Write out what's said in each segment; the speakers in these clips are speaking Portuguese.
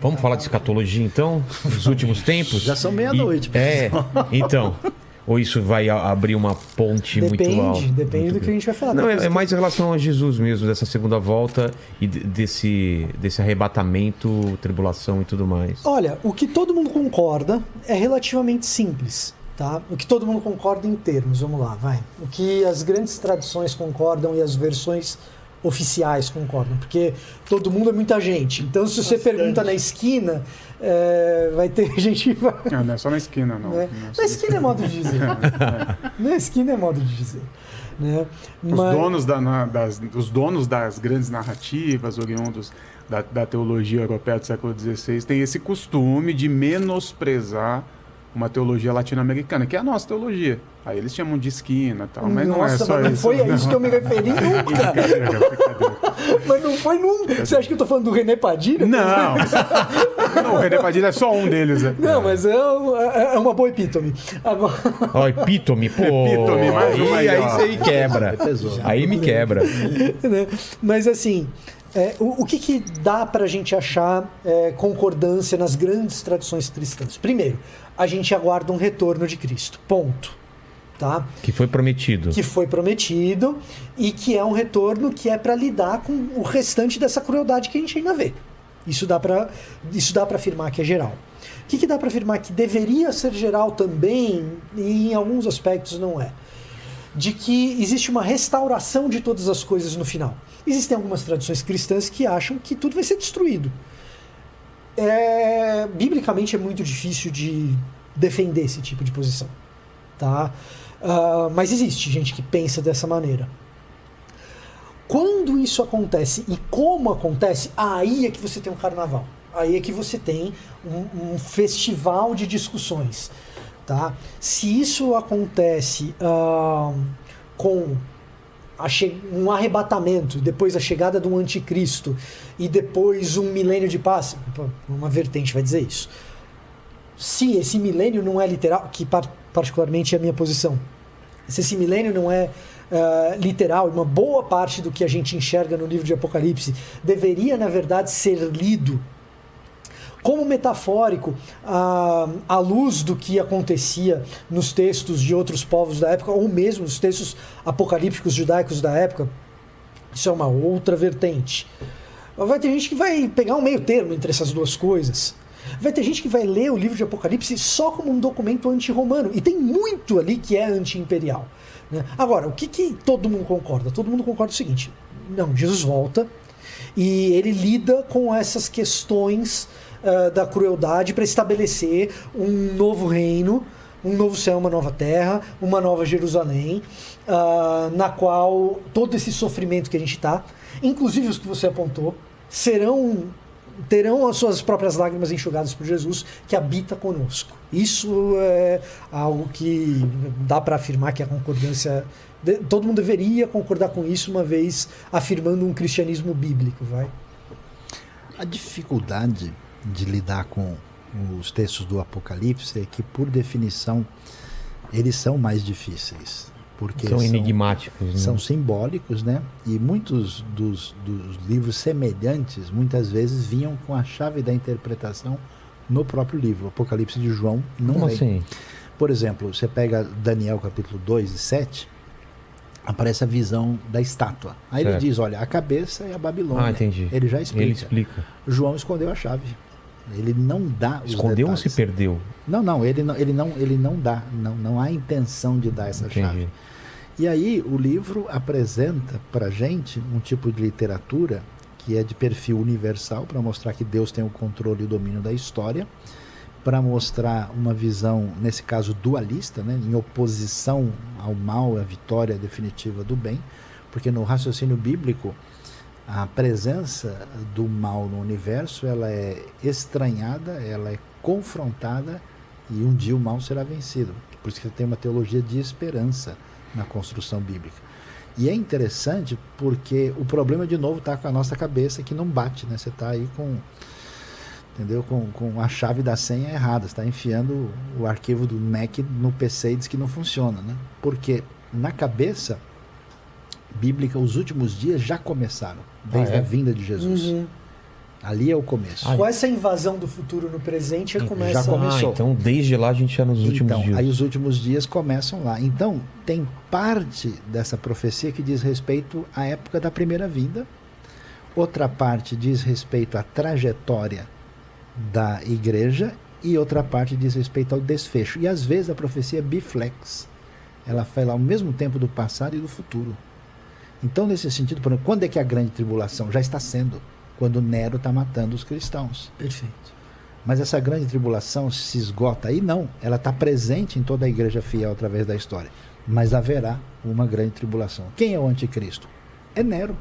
Vamos falar de escatologia, então? Nos últimos tempos? Já são meia-noite. Então... Ou isso vai abrir uma ponte muito alta? Depende do que a gente vai falar. Não, é mais em relação a Jesus mesmo, dessa segunda volta e desse arrebatamento, tribulação e tudo mais. Olha, o que todo mundo concorda é relativamente simples, tá? O que todo mundo concorda em termos, vamos lá, vai. O que as grandes tradições concordam e as versões oficiais concordam, porque todo mundo é muita gente. Então, se você pergunta na esquina, vai ter gente... Não é só na esquina, não. Na esquina é modo de dizer. Na esquina é modo de dizer. Né? Os donos das grandes narrativas, oriundos da teologia europeia do século XVI, têm esse costume de menosprezar uma teologia latino-americana, que é a nossa teologia. Aí eles chamam de esquina e tal, mas não é só isso. Não foi a isso que eu me referi nunca. Mas não foi nunca. Você acha que eu tô falando do René Padilha? Não. Não, o René Padilha é só um deles. Não, mas é uma boa epítome. Agora... Ó, epítome, pô. Epítome, mais uma aí você quebra. Aí me quebra. Mas assim... o que dá pra gente achar concordância nas grandes tradições cristãs? Primeiro, a gente aguarda um retorno de Cristo. Ponto. Tá? Que foi prometido. Que foi prometido e que é um retorno que é para lidar com o restante dessa crueldade que a gente ainda vê. Isso dá para afirmar que é geral. O que dá para afirmar que deveria ser geral também, e em alguns aspectos não é? De que existe uma restauração de todas as coisas no final. Existem algumas tradições cristãs que acham que tudo vai ser destruído. Biblicamente é muito difícil de defender esse tipo de posição. Tá? Mas existe gente que pensa dessa maneira. Quando isso acontece e como acontece, aí é que você tem um carnaval. Aí é que você tem um festival de discussões. Tá? Se isso acontece com um arrebatamento, depois a chegada de um anticristo e depois um milênio de paz, uma vertente vai dizer isso. Se esse milênio não é literal, que particularmente é a minha posição, se esse milênio não é literal, uma boa parte do que a gente enxerga no livro de Apocalipse deveria, na verdade, ser lido como metafórico à luz do que acontecia nos textos de outros povos da época, ou mesmo nos textos apocalípticos judaicos da época, isso é uma outra vertente. Vai ter gente que vai pegar um meio termo entre essas duas coisas. Vai ter gente que vai ler o livro de Apocalipse só como um documento anti-romano. E tem muito ali que é anti-imperial. Né? Agora, o que todo mundo concorda? Todo mundo concorda o seguinte: não, Jesus volta e ele lida com essas questões da crueldade para estabelecer um novo reino, um novo céu, uma nova terra, uma nova Jerusalém, na qual todo esse sofrimento que a gente está, inclusive os que você apontou, terão as suas próprias lágrimas enxugadas por Jesus, que habita conosco. Isso é algo que dá para afirmar que a concordância... Todo mundo deveria concordar com isso, uma vez afirmando um cristianismo bíblico. A dificuldade de lidar com os textos do Apocalipse é que, por definição, eles são mais difíceis. Porque são enigmáticos, né? São simbólicos, né? E muitos dos livros semelhantes, muitas vezes, vinham com a chave da interpretação no próprio livro. O Apocalipse de João não Como vem. Assim? Por exemplo, você pega Daniel capítulo 2 e 7, aparece a visão da estátua. Aí certo. Ele diz, olha, a cabeça é a Babilônia. Entendi. Ele já explica. Ele explica. João escondeu a chave. Ele não dá os Escondeu detalhes. ou se perdeu? Não, ele não dá. Não há intenção de dar essa chave. E aí o livro apresenta para a gente um tipo de literatura que é de perfil universal, para mostrar que Deus tem o controle e o domínio da história, para mostrar uma visão, nesse caso dualista, né, em oposição ao mal, à vitória definitiva do bem, porque no raciocínio bíblico a presença do mal no universo, ela é estranhada, ela é confrontada, e um dia o mal será vencido. Por isso que tem uma teologia de esperança na construção bíblica. E é interessante porque o problema de novo está com a nossa cabeça, que não bate, né? Você está aí com a chave da senha errada, você está enfiando o arquivo do Mac no PC e diz que não funciona, né? Porque na cabeça bíblica os últimos dias já começaram, desde a vinda de Jesus. Ali é o começo. Com essa invasão do futuro no presente, começa... Já começou. Então, desde lá a gente já nos últimos dias. Aí os últimos dias começam lá. Então, tem parte dessa profecia que diz respeito à época da primeira vinda. Outra parte diz respeito à trajetória da igreja. E outra parte diz respeito ao desfecho. E às vezes a profecia é biflex. Ela fala ao mesmo tempo do passado e do futuro. Então, nesse sentido, por exemplo, quando é que a grande tribulação já está sendo? Quando Nero está matando os cristãos. Perfeito. Mas essa grande tribulação se esgota aí? Não. Ela está presente em toda a igreja fiel através da história. Mas haverá uma grande tribulação. Quem é o anticristo? É Nero.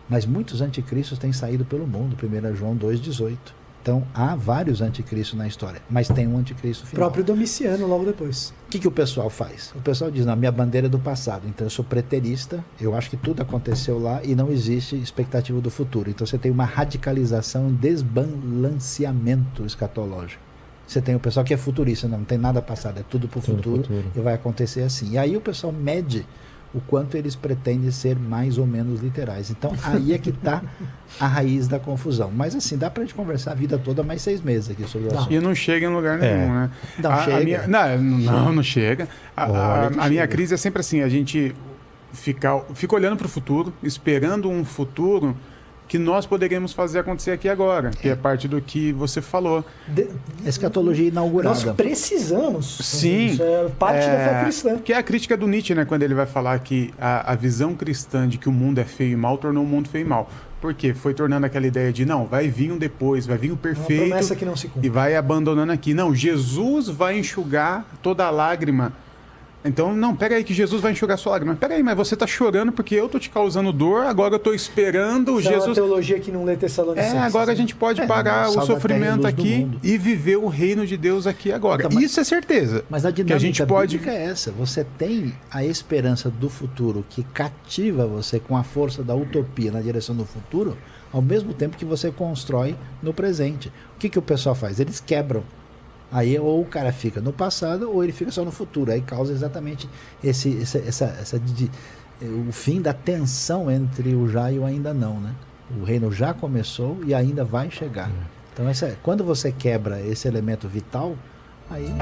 Mas muitos anticristos têm saído pelo mundo. 1 João 2,18. Então, há vários anticristos na história, mas tem um anticristo final. O próprio Domiciano, logo depois. O que o pessoal faz? O pessoal diz, não, minha bandeira é do passado, então eu sou preterista, eu acho que tudo aconteceu lá e não existe expectativa do futuro. Então você tem uma radicalização, um desbalanceamento escatológico. Você tem o pessoal que é futurista, não tem nada passado, é tudo para o futuro e vai acontecer assim. E aí o pessoal mede o quanto eles pretendem ser mais ou menos literais. Então, aí é que está a raiz da confusão. Mas, assim, dá para a gente conversar a vida toda mais 6 meses aqui sobre o assunto. E não chega em lugar nenhum, né? Não chega. Não chega. A minha crise é sempre assim, a gente fica olhando para o futuro, esperando um futuro que nós poderíamos fazer acontecer aqui agora, que é parte do que você falou. Escatologia inaugurada. Nós precisamos. Sim. Isso é parte da fé cristã. Que é a crítica do Nietzsche, né? Quando ele vai falar que a visão cristã de que o mundo é feio e mal tornou o mundo feio e mal. Por quê? Foi tornando aquela ideia de, não, vai vir um depois, vai vir um perfeito. Uma promessa que não se cumpre. E vai abandonando aqui. Não, Jesus vai enxugar toda a lágrima. Então, não, pega aí que Jesus vai enxugar sua lágrima. Pega aí, mas você está chorando porque eu estou te causando dor, agora eu estou esperando Isso Jesus... é uma teologia que não lê Tessalonicenses. Agora a gente pode parar o sofrimento aqui e viver o reino de Deus aqui agora. Então, isso é certeza. Mas a dinâmica que a gente pode... bíblica é essa. Você tem a esperança do futuro que cativa você com a força da utopia na direção do futuro, ao mesmo tempo que você constrói no presente. O que o pessoal faz? Eles quebram. Aí ou o cara fica no passado ou ele fica só no futuro. Aí causa exatamente o fim da tensão entre o já e o ainda não, né? O reino já começou e ainda vai chegar. Então quando você quebra esse elemento vital, aí...